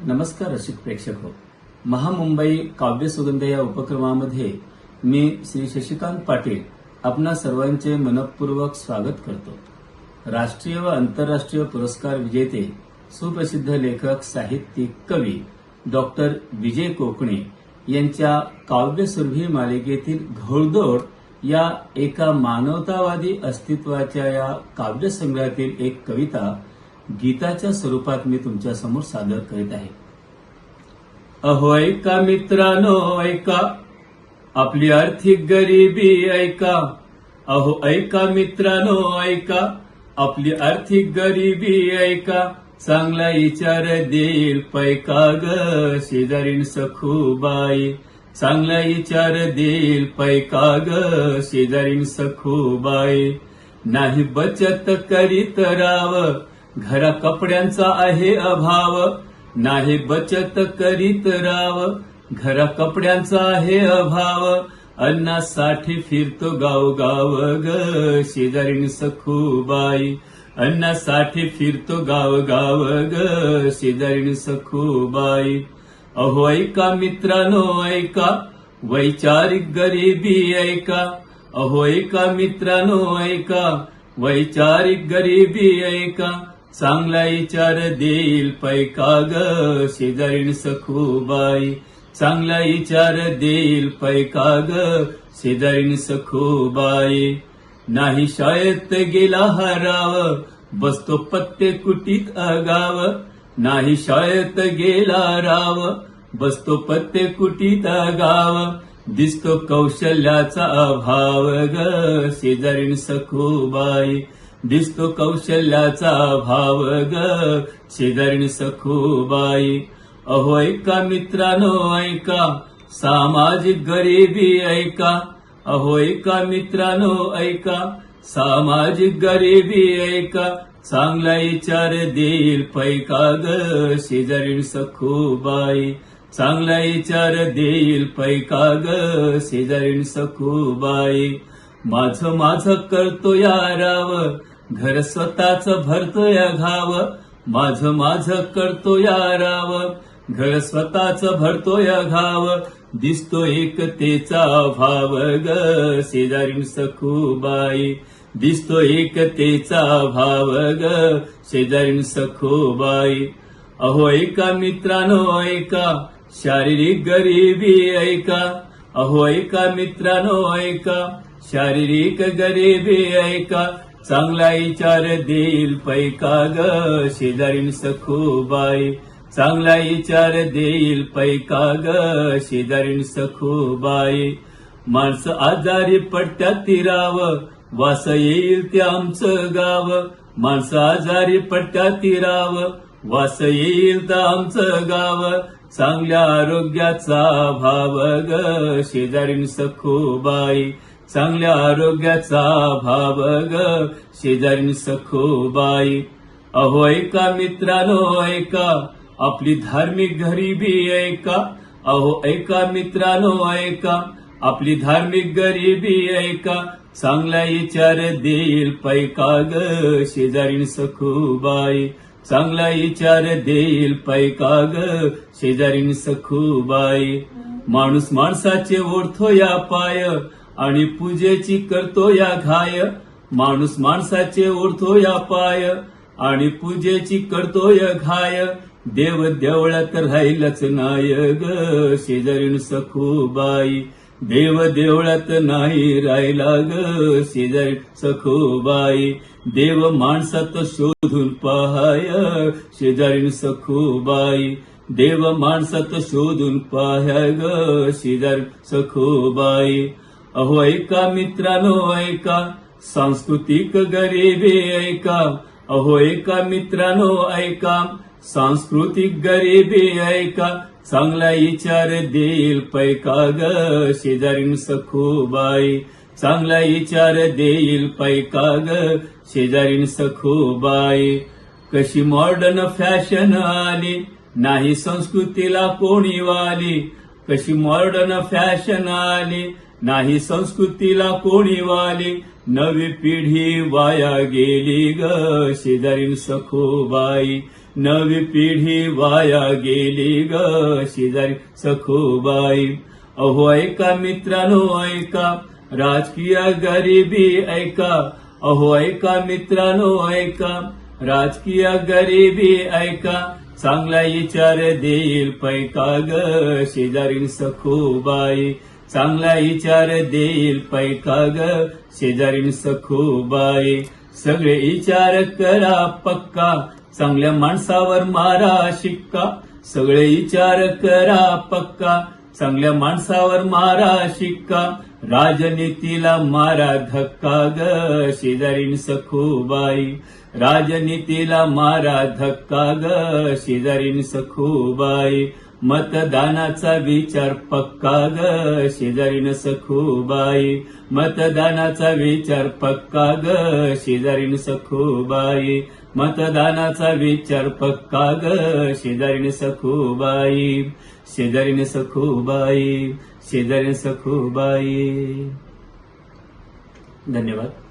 नमस्कार रसिक प्रेक्षक हो. महामुंबई काव्य सुगंध या उपक्रमामध्ये मी श्री शशिकांत पाटील आपणा सर्वांचे मनपूर्वक स्वागत करतो. राष्ट्रीय व आंतरराष्ट्रीय पुरस्कार विजेते सुप्रसिद्ध लेखक साहित्यिक कवी डॉक्टर विजय कोकणे यांच्या काव्यसुरभी मालिकेतील घोळदौड या एका मानवतावादी अस्तित्वाच्या या काव्यसंग्रहातील एक कविता गीताच्या स्वरूपात मी तुमच्या समोर सादर करीत आहे. अहो ऐका मित्रांनो ऐका, आपली आर्थिक गरिबी ऐका. अहो ऐका मित्रांनो ऐका, आपली आर्थिक गरिबी ऐका. चांगला विचार देईल पैका ग शेजारीण सखूबाई. चांगला विचार देईल पैका ग शेजारीण सखूबाई. नाही बचत करीत राव, घरा कपड्यांचा आहे अभाव. नाही बचत करीत राव, घरा कपड्यांचा आहे अभाव. अन्नासाठी फिरतो गावगाव ग शेजारीण सखूबाई. अन्नासाठी फिरतो गावगाव ग शेजारीण सखूबाई. अहो ऐका मित्रांनो ऐका, वैचारिक गरिबी ऐका. अहो ऐका मित्रांनो ऐका, वैचारिक गरिबी ऐका. चांगला विचार देईल पैका ग शेजारीण सखूबाई. चांगला विचार देईल पैका ग शेजारीण सखूबाई. नाही शाळेत गेला हराव, बसतो पत्ते कुटीत अगाव. नाही शाळेत गेला राव, बसतो पत्ते कुटीत अगाव. दिसतो कौशल्याचा अभाव ग शेजारीण सखूबाई. दिसतो कौशल्याचा अभाव ग शेजारीण सखूबाई. अहो ऐका मित्रांनो ऐका, सामाजिक गरिबी ऐका. अहो ऐका मित्रांनो ऐका, सामाजिक गरिबी ऐका. चांगला विचार देईल पैका ग शेजारीण सखूबाई. चांगला विचार देईल पैका ग शेजारीण सखूबाई. माझं माझं करतो या राव, घर स्वतःच भरतो या घाव. माझं माझं करतो या राव, घर स्वतःच भरतो या घाव. दिसतो एकतेचा अभाव ग शेजारीण सखूबाई. दिसतो एकतेचा अभाव ग शेजारीण सखूबाई. अहो ऐका मित्रांनो ऐका, शारीरिक गरिबी ऐका. अहो ऐका मित्रांनो ऐका, शारीरिक गरिबी ऐका. चांगला विचार देईल पैका ग शेजारीण सखूबाई. चांगला विचार देईल पैका ग शेजारीण सखूबाई. माणसं आजारी पडत्यात तिराव, वास येईल ते आमचं गाव. माणसं आजारी पडत्यात तिराव, वास येईल तर आमचं गाव. चांगल्या आरोग्याचा अभाव ग शेजारीण सखूबाई. चांगल्या आरोग्याचा अभाव ग शेजारीण सखूबाई. अहो ऐका मित्रांनो ऐका, आपली धार्मिक गरिबी ऐका. अहो ऐका मित्रांनो ऐका, आपली धार्मिक गरिबी ऐका. चांगला विचार देईल पैका ग शेजारीण सखूबाई. चांगला विचार देईल पैका ग शेजारीण सखूबाई. माणूस माणसाचे ओढतो या पाय, आणि पूजेची करतो या घाय. माणूस माणसाचे ओढतो या पाय, आणि पूजेची करतो या घाय. देव देवळात राहिलच नाय ग शेजारीण सखूबाई. देव देवळात नाही राहिला ग शेजारीण सखूबाई. देव माणसात शोधून पाहाय शेजारीण सखूबाई. देव माणसात शोधून पाहाय ग शेजारीण सखूबाई. अहो ऐका मित्रांनो ऐका, सांस्कृतिक गरिबी ऐका. अहो ऐका मित्रांनो ऐका, सांस्कृतिक गरिबी ऐका. चांगला विचार देईल पैका ग शेजारीण सखूबाई. चांगला विचार देईल पैका ग शेजारीण सखूबाई. कशी मॉडर्न फॅशन आली, नाही संस्कृतीला कोणी वाली. कशी मॉडर्न फॅशन आली, नाही संस्कृतीला कोणी वाली. नवी पिढी वाया गेली ग शेजारीण सखूबाई. नवी पिढी वाया गेली ग शेजारी सखूबाई. अहो ऐका मित्रांनो ऐका, राजकीय गरिबी ऐका. अहो ऐका मित्रांनो ऐका, राजकीय गरिबी ऐका. चांगला विचार देईल पैका ग शेजारीन सखूबाई. चांगला विचार देईल पैका ग शेजारीन सखूबाई. सगळे विचार करा पक्का, चांगल्या माणसावर मारा शिक्का. सगळे विचार करा पक्का, चांगल्या माणसावर मारा शिक्का. राजनीतीला मारा धक्का ग शेजारीन सखूबाई. राजनीतीला मारा धक्का ग शेजारीन सखूबाई. मतदानाचा विचार पक्का ग शेजारीन सखूबाई. मतदानाचा विचार पक्का ग शेजारीन सखूबाई. मतदानाचा विचार पक्का ग शेजारीन सखूबाई. शेजारीन सखूबाई, शेजारीन सखूबाई. धन्यवाद.